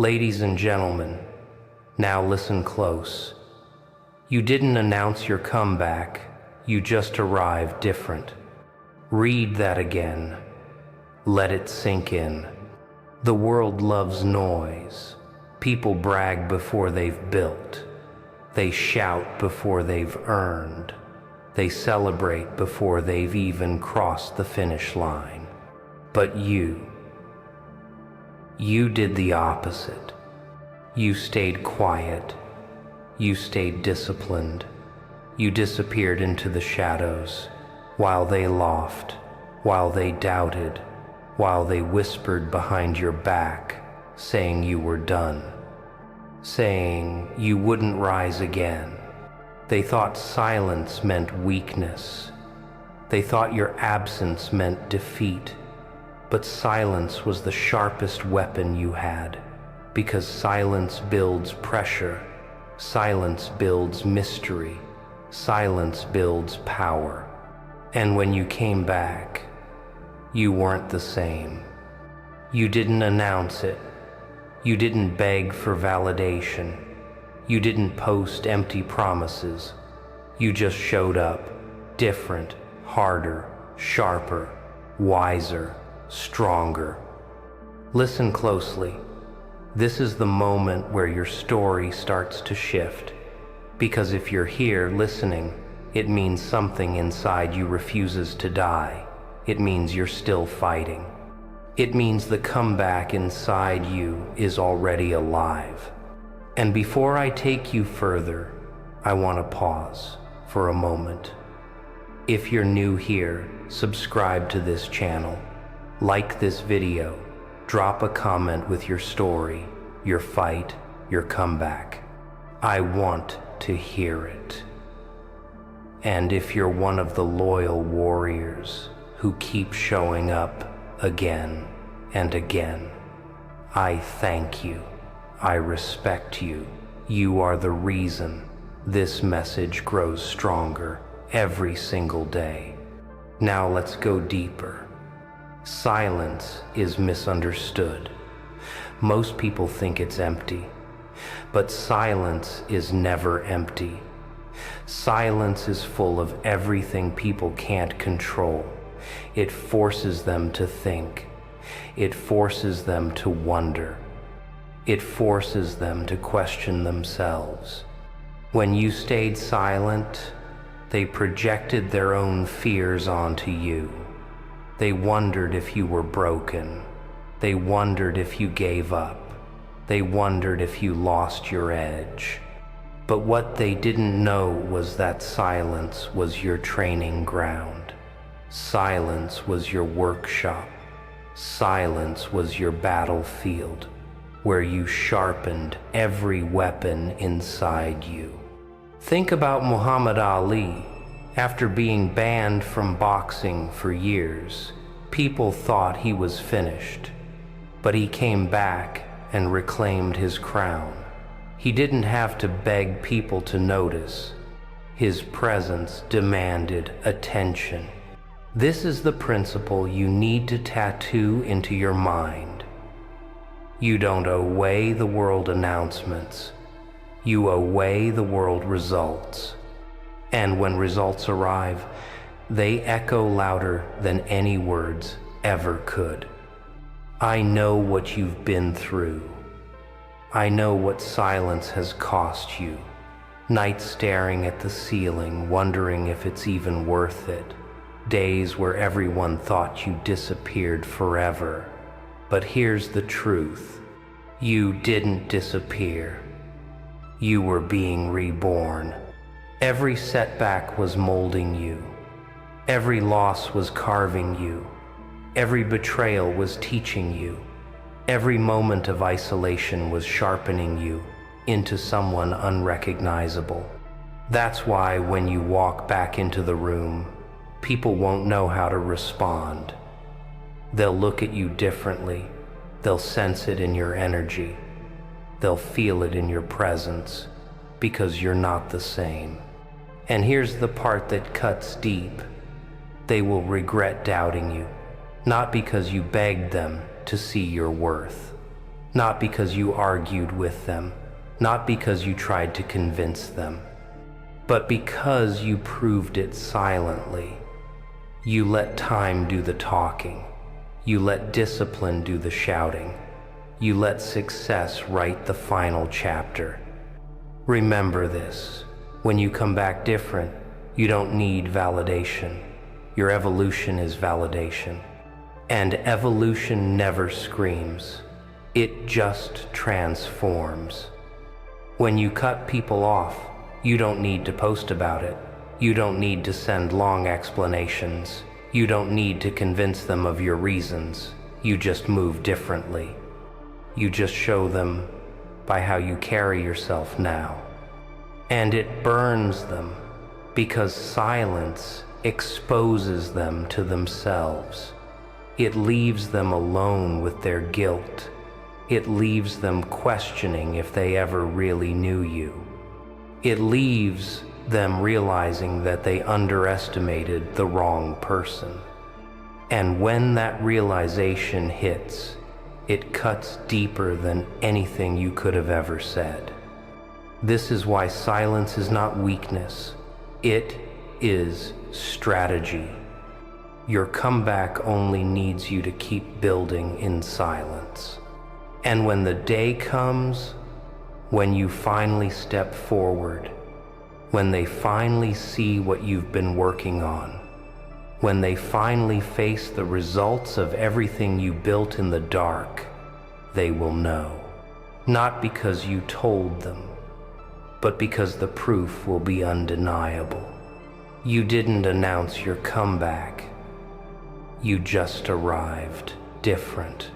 Ladies and gentlemen, now listen close. You didn't announce your comeback, you just arrived different. Read that again. Let it sink in. The world loves noise. People brag before they've built. They shout before they've earned. They celebrate before they've even crossed the finish line. But you did the opposite. You stayed quiet. You stayed disciplined. You disappeared into the shadows while they laughed, while they doubted, while they whispered behind your back, saying you were done, saying you wouldn't rise again. They thought silence meant weakness. They thought your absence meant defeat. But silence was the sharpest weapon you had, because silence builds pressure, silence builds mystery, silence builds power. And when you came back, you weren't the same. You didn't announce it. You didn't beg for validation. You didn't post empty promises. You just showed up, different, harder, sharper, wiser, stronger. Listen closely. This is the moment where your story starts to shift. Because if you're here listening, it means something inside you refuses to die. It means you're still fighting. It means the comeback inside you is already alive. And before I take you further, I want to pause for a moment. If you're new here, subscribe to this channel. Like this video. Drop a comment with your story, your fight, your comeback. I want to hear it. And if you're one of the loyal warriors who keep showing up again and again, I thank you. I respect you. You are the reason this message grows stronger every single day. Now let's go deeper. Silence is misunderstood. Most people think it's empty, but silence is never empty. Silence is full of everything people can't control. It forces them to think. It forces them to wonder. It forces them to question themselves. When you stayed silent, they projected their own fears onto you. They wondered if you were broken. They wondered if you gave up. They wondered if you lost your edge. But what they didn't know was that silence was your training ground. Silence was your workshop. Silence was your battlefield, where you sharpened every weapon inside you. Think about Muhammad Ali. After being banned from boxing for years, people thought he was finished. But he came back and reclaimed his crown. He didn't have to beg people to notice. His presence demanded attention. This is the principle you need to tattoo into your mind. You don't obey the world announcements. You obey the world results. And when results arrive, they echo louder than any words ever could. I know what you've been through. I know what silence has cost you. Nights staring at the ceiling, wondering if it's even worth it. Days where everyone thought you disappeared forever. But here's the truth. You didn't disappear. You were being reborn. Every setback was molding you. Every loss was carving you. Every betrayal was teaching you. Every moment of isolation was sharpening you into someone unrecognizable. That's why when you walk back into the room, people won't know how to respond. They'll look at you differently. They'll sense it in your energy. They'll feel it in your presence, because you're not the same. And here's the part that cuts deep. They will regret doubting you, not because you begged them to see your worth, Not because you argued with them, not because you tried to convince them, but because you proved it silently. You let time do the talking. You let discipline do the shouting. You let success write the final chapter. Remember this: when you come back different, you don't need validation. Your evolution is validation. And evolution never screams. It just transforms. When you cut people off, you don't need to post about it. You don't need to send long explanations. You don't need to convince them of your reasons. You just move differently. You just show them by how you carry yourself now. And it burns them, because silence exposes them to themselves. It leaves them alone with their guilt. It leaves them questioning if they ever really knew you. It leaves them realizing that they underestimated the wrong person. And when that realization hits, it cuts deeper than anything you could have ever said. This is why silence is not weakness. It is strategy. Your comeback only needs you to keep building in silence. And when the day comes, when you finally step forward, when they finally see what you've been working on, when they finally face the results of everything you built in the dark, they will know. Not because you told them, but because the proof will be undeniable. You didn't announce your comeback. You just arrived different.